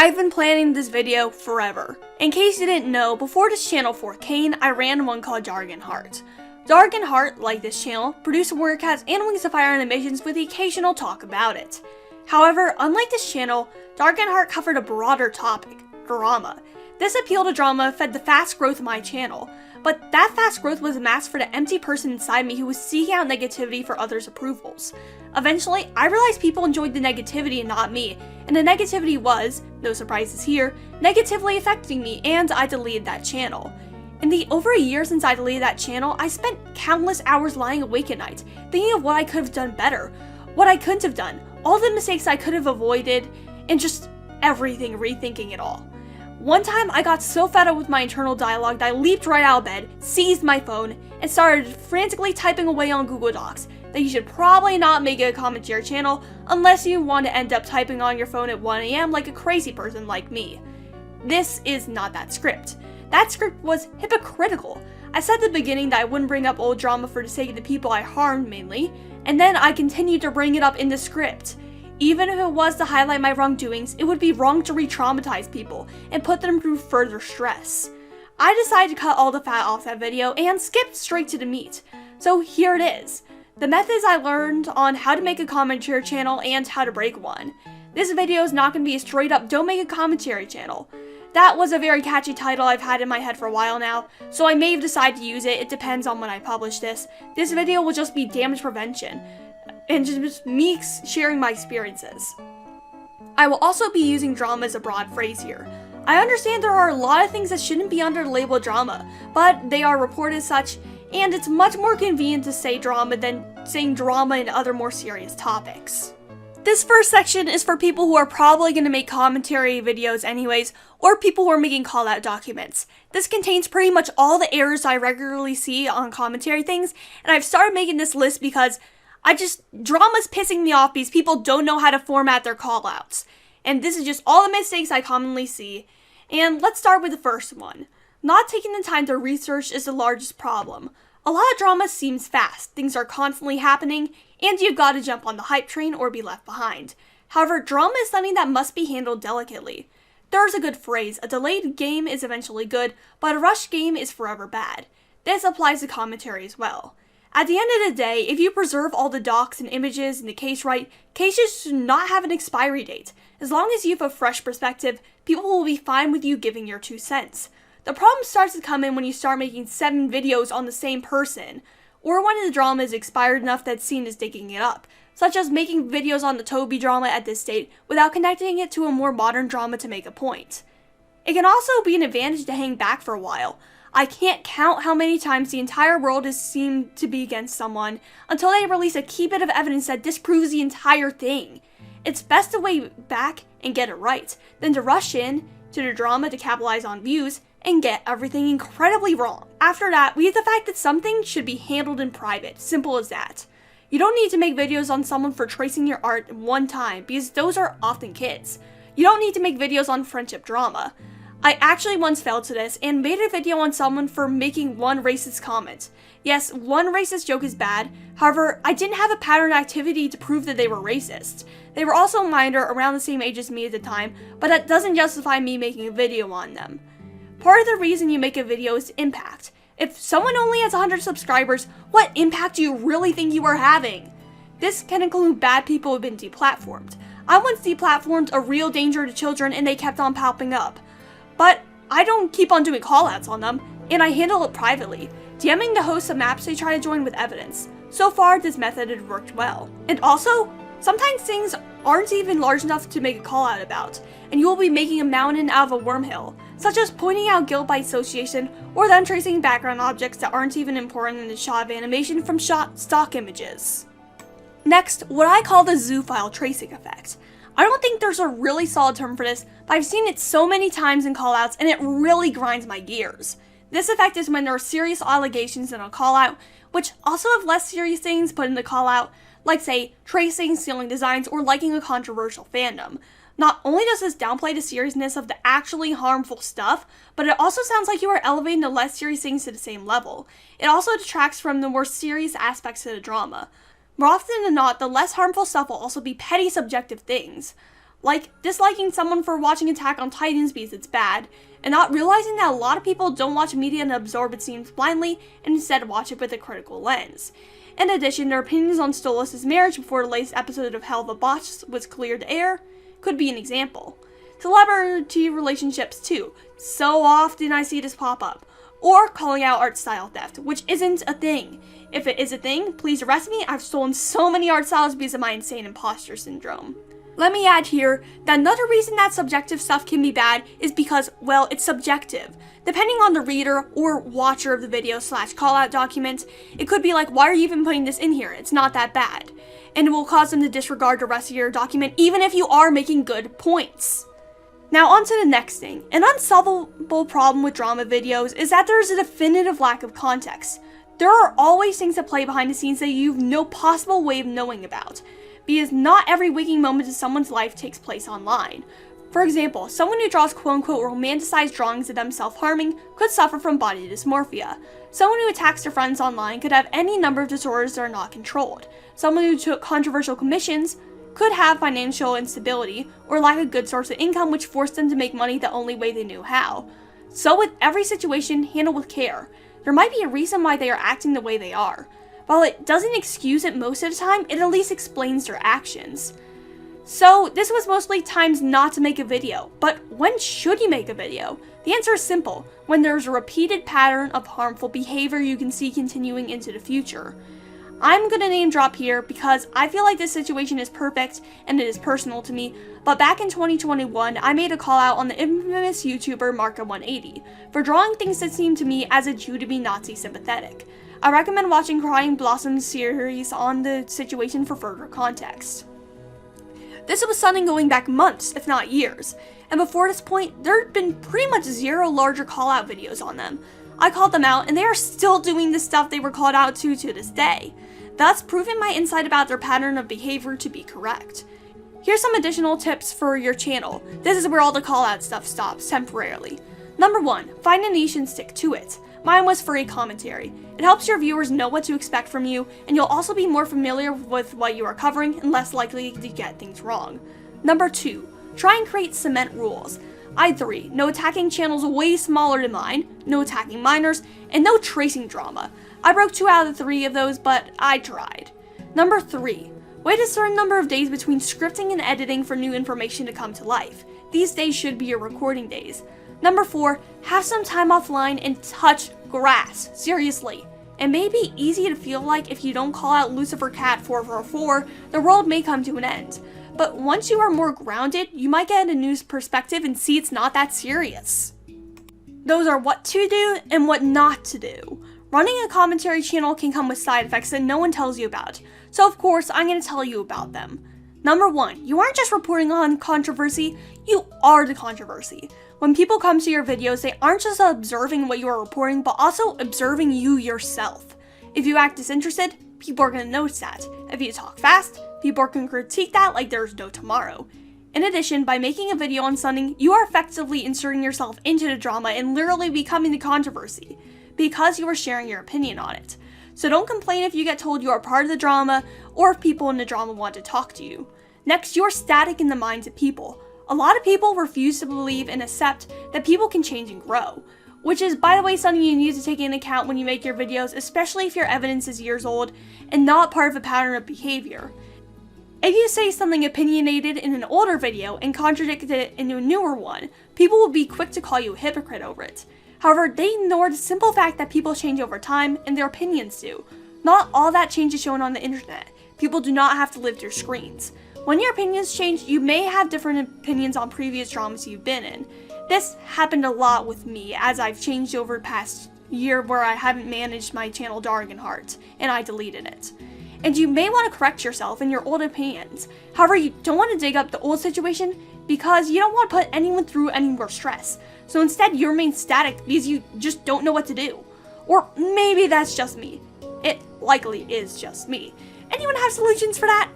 I've been planning this video forever. In case you didn't know, before this channel for Kane, I ran one called Jargon Heart. Jargon Heart, like this channel, produced work has and Wings of Fire animations with the occasional talk about it. However, unlike this channel, Jargon Heart covered a broader topic, drama. This appeal to drama fed the fast growth of my channel, but that fast growth was masked for the empty person inside me who was seeking out negativity for others' approvals. Eventually, I realized people enjoyed the negativity and not me, and the negativity was, no surprises here, negatively affecting me, and I deleted that channel. In the over a year since I deleted that channel, I spent countless hours lying awake at night, thinking of what I could have done better, what I couldn't have done, all the mistakes I could have avoided, and just everything, rethinking it all. One time, I got so fed up with my internal dialogue that I leaped right out of bed, seized my phone, and started frantically typing away on Google Docs that you should probably not make a commentary channel unless you want to end up typing on your phone at 1 AM like a crazy person like me. This is not that script. That script was hypocritical. I said at the beginning that I wouldn't bring up old drama for the sake of the people I harmed mainly, and then I continued to bring it up in the script. Even if it was to highlight my wrongdoings, it would be wrong to re-traumatize people and put them through further stress. I decided to cut all the fat off that video and skip straight to the meat. So here it is. The methods I learned on how to make a commentary channel and how to break one. This video is not going to be a straight up don't make a commentary channel. That was a very catchy title I've had in my head for a while now, so I may have decided to use it. It depends on when I publish this. This video will just be damage prevention and just me sharing my experiences. I will also be using drama as a broad phrase here. I understand there are a lot of things that shouldn't be under the label drama, but they are reported as such, and it's much more convenient to say drama than saying drama in other more serious topics. This first section is for people who are probably going to make commentary videos anyways, or people who are making callout documents. This contains pretty much all the errors I regularly see on commentary things, and I've started making this list because drama's pissing me off because people don't know how to format their callouts. And this is just all the mistakes I commonly see. And let's start with the first one. Not taking the time to research is the largest problem. A lot of drama seems fast, things are constantly happening, and you've got to jump on the hype train or be left behind. However, drama is something that must be handled delicately. There's a good phrase, a delayed game is eventually good, but a rushed game is forever bad. This applies to commentary as well. At the end of the day, if you preserve all the docs and images in the case right, cases should not have an expiry date. As long as you have a fresh perspective, people will be fine with you giving your 2 cents. The problem starts to come in when you start making 7 videos on the same person, or when the drama is expired enough that scene is digging it up, such as making videos on the Toby drama at this date without connecting it to a more modern drama to make a point. It can also be an advantage to hang back for a while. I can't count how many times the entire world has seemed to be against someone until they release a key bit of evidence that disproves the entire thing. It's best to wait back and get it right, than to rush in to the drama to capitalize on views and get everything incredibly wrong. After that, we have the fact that something should be handled in private, simple as that. You don't need to make videos on someone for tracing your art one time, because those are often kids. You don't need to make videos on friendship drama. I actually once fell to this and made a video on someone for making one racist comment. Yes, one racist joke is bad, however, I didn't have a pattern activity to prove that they were racist. They were also minor, around the same age as me at the time, but that doesn't justify me making a video on them. Part of the reason you make a video is impact. If someone only has 100 subscribers, what impact do you really think you are having? This can include bad people who have been deplatformed. I once deplatformed a real danger to children and they kept on popping up. But I don't keep on doing callouts on them, and I handle it privately, DMing the hosts of maps they try to join with evidence. So far, this method has worked well. And also, sometimes things aren't even large enough to make a callout about, and you will be making a mountain out of a wormhole, such as pointing out guilt by association, or them tracing background objects that aren't even important in the shot of animation from stock images. Next, what I call the zoo file tracing effect. I don't think there's a really solid term for this, but I've seen it so many times in callouts and it really grinds my gears. This effect is when there are serious allegations in a callout, which also have less serious things put in the callout, like say, tracing, stealing designs, or liking a controversial fandom. Not only does this downplay the seriousness of the actually harmful stuff, but it also sounds like you are elevating the less serious things to the same level. It also detracts from the more serious aspects of the drama. More often than not, the less harmful stuff will also be petty subjective things. Like disliking someone for watching Attack on Titans because it's bad, and not realizing that a lot of people don't watch media and absorb its themes blindly and instead watch it with a critical lens. In addition, their opinions on Stolas' marriage before the latest episode of Hell of a Botch was cleared to air could be an example. Celebrity relationships too. So often I see this pop up. Or calling out art style theft, which isn't a thing. If it is a thing, please arrest me. I've stolen so many art styles because of my insane imposter syndrome. Let me add here that another reason that subjective stuff can be bad is because, well, it's subjective. Depending on the reader or watcher of the video / callout document, it could be like, why are you even putting this in here? It's not that bad. And it will cause them to disregard the rest of your document even if you are making good points. Now on to the next thing. An unsolvable problem with drama videos is that there is a definitive lack of context. There are always things that play behind the scenes that you have no possible way of knowing about, because not every waking moment of someone's life takes place online. For example, someone who draws quote-unquote romanticized drawings of them self-harming could suffer from body dysmorphia. Someone who attacks their friends online could have any number of disorders that are not controlled. Someone who took controversial commissions could have financial instability or lack a good source of income which forced them to make money the only way they knew how. So with every situation, handle with care. There might be a reason why they are acting the way they are. While it doesn't excuse it most of the time, it at least explains their actions. So this was mostly times not to make a video, but when should you make a video? The answer is simple: when there's a repeated pattern of harmful behavior you can see continuing into the future. I'm gonna name drop here because I feel like this situation is perfect and it is personal to me, but back in 2021, I made a call out on the infamous YouTuber Marka180 for drawing things that seemed to me as a Jew to be Nazi sympathetic. I recommend watching Crying Blossoms series on the situation for further context. This was something going back months, if not years, and before this point, there had been pretty much zero larger call out videos on them. I called them out and they are still doing the stuff they were called out to this day, thus proving my insight about their pattern of behavior to be correct. Here's some additional tips for your channel. This is where all the call out stuff stops temporarily. Number 1, find a niche and stick to it. Mine was furry commentary. It helps your viewers know what to expect from you, and you'll also be more familiar with what you are covering and less likely to get things wrong. Number 2, try and create cement rules. I 3, no attacking channels way smaller than mine, no attacking minors, and no tracing drama. I broke 2 out of the 3 of those, but I tried. Number 3, wait a certain number of days between scripting and editing for new information to come to life. These days should be your recording days. Number 4, have some time offline and touch grass, seriously. It may be easy to feel like if you don't call out Lucifer Cat 444, the world may come to an end. But once you are more grounded, you might get a new perspective and see it's not that serious. Those are what to do and what not to do. Running a commentary channel can come with side effects that no one tells you about, so of course I'm going to tell you about them. Number 1, you aren't just reporting on controversy, you are the controversy. When people come to your videos, they aren't just observing what you are reporting, but also observing you yourself. If you act disinterested, people are going to notice that. If you talk fast, people are going to critique that like there's no tomorrow. In addition, by making a video on something, you are effectively inserting yourself into the drama and literally becoming the controversy, because you are sharing your opinion on it. So don't complain if you get told you are part of the drama, or if people in the drama want to talk to you. Next, you're static in the minds of people. A lot of people refuse to believe and accept that people can change and grow, which is, by the way, something you need to take into account when you make your videos, especially if your evidence is years old and not part of a pattern of behavior. If you say something opinionated in an older video and contradict it in a newer one, people will be quick to call you a hypocrite over it. However, they ignore the simple fact that people change over time and their opinions do. Not all that change is shown on the internet. People do not have to live through screens. When your opinions change, you may have different opinions on previous dramas you've been in. This happened a lot with me as I've changed over the past year where I haven't managed my channel Dargenheart and I deleted it. And you may want to correct yourself in your old opinions. However, you don't want to dig up the old situation because you don't want to put anyone through any more stress. So instead, you remain static because you just don't know what to do. Or maybe that's just me. It likely is just me. Anyone have solutions for that?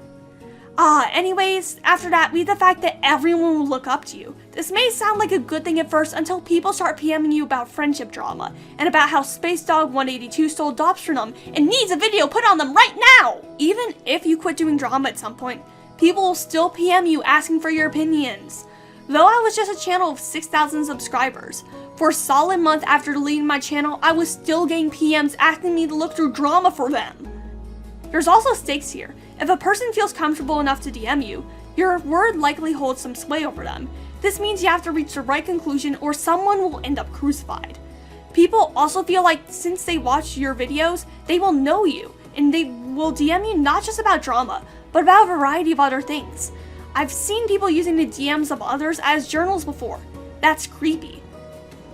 Anyways, after that, we have the fact that everyone will look up to you. This may sound like a good thing at first until people start PMing you about friendship drama, and about how Space Dog 182 stole dops from them and needs a video put on them right now! Even if you quit doing drama at some point, people will still PM you asking for your opinions. Though I was just a channel of 6,000 subscribers, for a solid month after deleting my channel, I was still getting PMs asking me to look through drama for them. There's also stakes here. If a person feels comfortable enough to DM you, your word likely holds some sway over them. This means you have to reach the right conclusion or someone will end up crucified. People also feel like since they watch your videos, they will know you, and they will DM you not just about drama, but about a variety of other things. I've seen people using the DMs of others as journals before. That's creepy.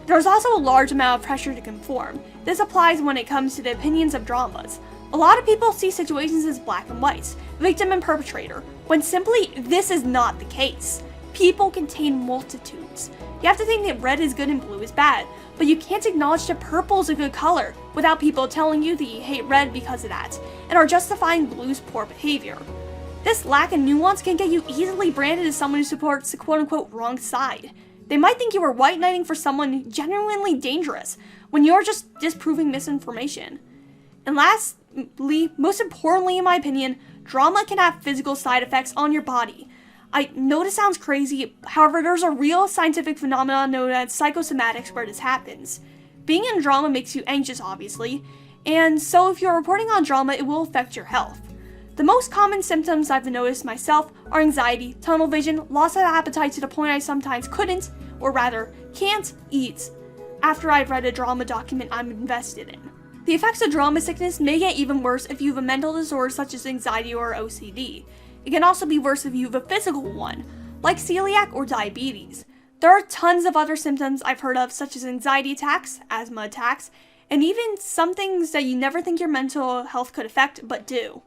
There's also a large amount of pressure to conform. This applies when it comes to the opinions of dramas. A lot of people see situations as black and white, victim and perpetrator, when simply this is not the case. People contain multitudes. You have to think that red is good and blue is bad, but you can't acknowledge that purple is a good color without people telling you that you hate red because of that, and are justifying blue's poor behavior. This lack of nuance can get you easily branded as someone who supports the quote-unquote wrong side. They might think you are white knighting for someone genuinely dangerous, when you're just disproving misinformation. And lastly, most importantly in my opinion, drama can have physical side effects on your body. I know this sounds crazy, however there's a real scientific phenomenon known as psychosomatics where this happens. Being in drama makes you anxious obviously, and so if you're reporting on drama it will affect your health. The most common symptoms I've noticed myself are anxiety, tunnel vision, loss of appetite to the point I sometimes couldn't, or rather, can't eat after I've read a drama document I'm invested in. The effects of drama sickness may get even worse if you have a mental disorder such as anxiety or OCD. It can also be worse if you have a physical one, like celiac or diabetes. There are tons of other symptoms I've heard of such as anxiety attacks, asthma attacks, and even some things that you never think your mental health could affect, but do.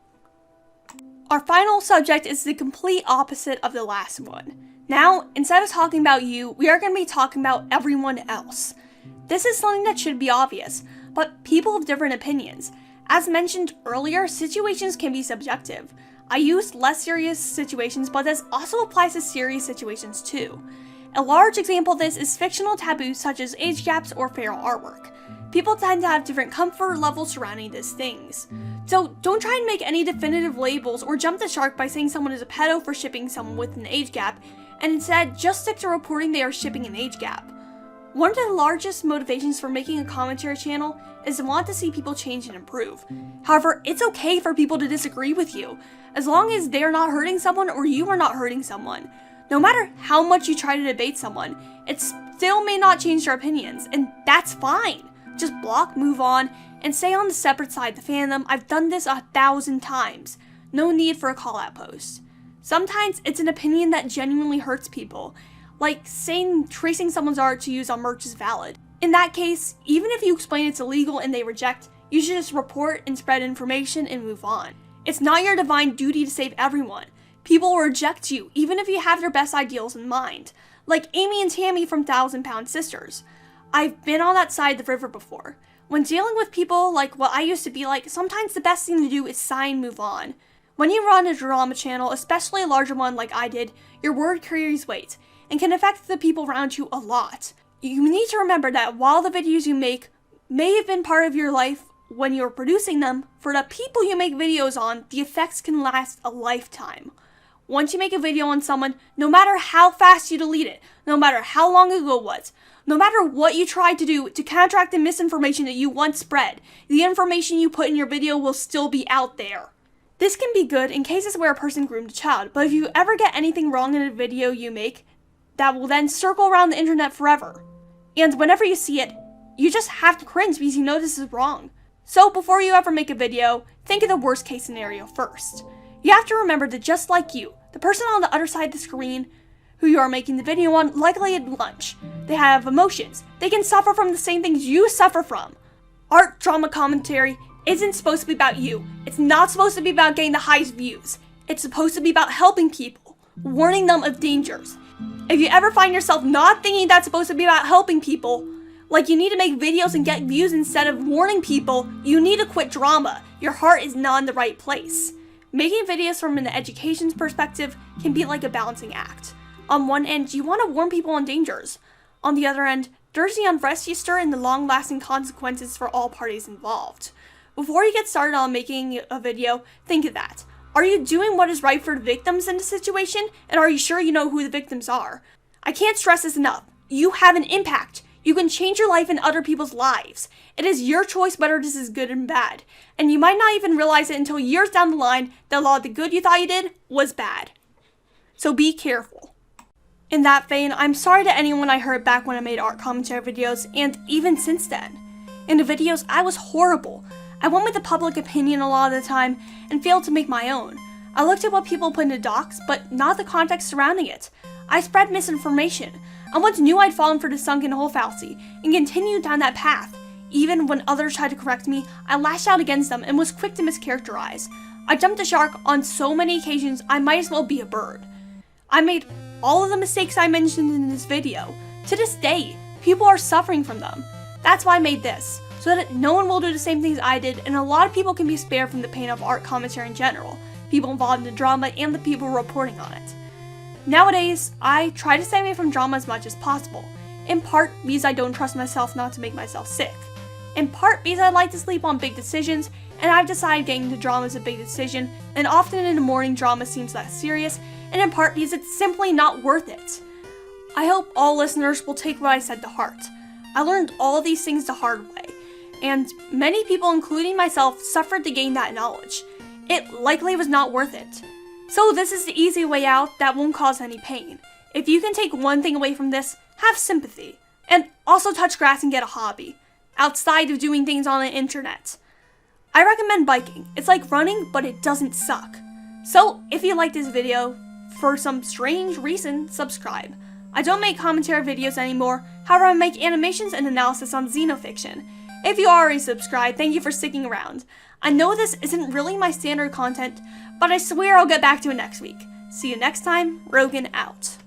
Our final subject is the complete opposite of the last one. Now, instead of talking about you, we are going to be talking about everyone else. This is something that should be obvious, but people have different opinions. As mentioned earlier, situations can be subjective. I used less serious situations, but this also applies to serious situations too. A large example of this is fictional taboos such as age gaps or feral artwork. People tend to have different comfort levels surrounding these things. So don't try and make any definitive labels or jump the shark by saying someone is a pedo for shipping someone with an age gap, and instead just stick to reporting they are shipping an age gap. One of the largest motivations for making a commentary channel is to want to see people change and improve. However, it's okay for people to disagree with you, as long as they are not hurting someone or you are not hurting someone. No matter how much you try to debate someone, it still may not change their opinions, and that's fine. Just block, move on, and stay on the separate side of the fandom. I've done this 1,000 times. No need for a call-out post. Sometimes it's an opinion that genuinely hurts people, like saying tracing someone's art to use on merch is valid. In that case, even if you explain it's illegal and they reject, you should just report and spread information and move on. It's not your divine duty to save everyone. People will reject you, even if you have their best ideals in mind. Like Amy and Tammy from 1,000-Pound Sisters. I've been on that side of the river before. When dealing with people like what I used to be like, sometimes the best thing to do is sigh and move on. When you run a drama channel, especially a larger one like I did, your word carries weight, and can affect the people around you a lot. You need to remember that while the videos you make may have been part of your life when you're producing them, for the people you make videos on, the effects can last a lifetime. Once you make a video on someone, no matter how fast you delete it, no matter how long ago it was, no matter what you tried to do to counteract the misinformation that you once spread, the information you put in your video will still be out there. This can be good in cases where a person groomed a child, but if you ever get anything wrong in a video you make, that will then circle around the internet forever. And whenever you see it, you just have to cringe because you know this is wrong. So before you ever make a video, think of the worst case scenario first. You have to remember that just like you, the person on the other side of the screen who you are making the video on likely had lunch. They have emotions. They can suffer from the same things you suffer from. Art drama commentary isn't supposed to be about you. It's not supposed to be about getting the highest views. It's supposed to be about helping people, warning them of dangers. If you ever find yourself not thinking that's supposed to be about helping people, like you need to make videos and get views instead of warning people, you need to quit drama. Your heart is not in the right place. Making videos from an education perspective can be like a balancing act. On one end, you want to warn people on dangers. On the other end, there's the unrest you stir and the long-lasting consequences for all parties involved. Before you get started on making a video, think of that. Are you doing what is right for the victims in the situation? And are you sure you know who the victims are? I can't stress this enough. You have an impact. You can change your life and other people's lives. It is your choice whether this is good and bad. And you might not even realize it until years down the line that a lot of the good you thought you did was bad. So be careful. In that vein, I'm sorry to anyone I hurt back when I made art commentary videos, and even since then. In the videos, I was horrible. I went with the public opinion a lot of the time and failed to make my own. I looked at what people put in the docs, but not the context surrounding it. I spread misinformation. I once knew I'd fallen for the sunken hole fallacy and continued down that path. Even when others tried to correct me, I lashed out against them and was quick to mischaracterize. I jumped the shark on so many occasions I might as well be a bird. I made all of the mistakes I mentioned in this video. To this day, people are suffering from them. That's why I made this, so that no one will do the same things I did, and a lot of people can be spared from the pain of art commentary in general, people involved in the drama and the people reporting on it. Nowadays, I try to stay away from drama as much as possible, in part because I don't trust myself not to make myself sick, in part because I like to sleep on big decisions, and I've decided getting into drama is a big decision, and often in the morning drama seems less serious, and in part because it's simply not worth it. I hope all listeners will take what I said to heart. I learned all of these things the hard way, and many people, including myself, suffered to gain that knowledge. It likely was not worth it. So this is the easy way out that won't cause any pain. If you can take one thing away from this, have sympathy. And also touch grass and get a hobby, outside of doing things on the internet. I recommend biking. It's like running, but it doesn't suck. So if you like this video, for some strange reason, subscribe. I don't make commentary videos anymore, however I make animations and analysis on xenofiction. If you already subscribed, thank you for sticking around. I know this isn't really my standard content, but I swear I'll get back to it next week. See you next time, Rogan out.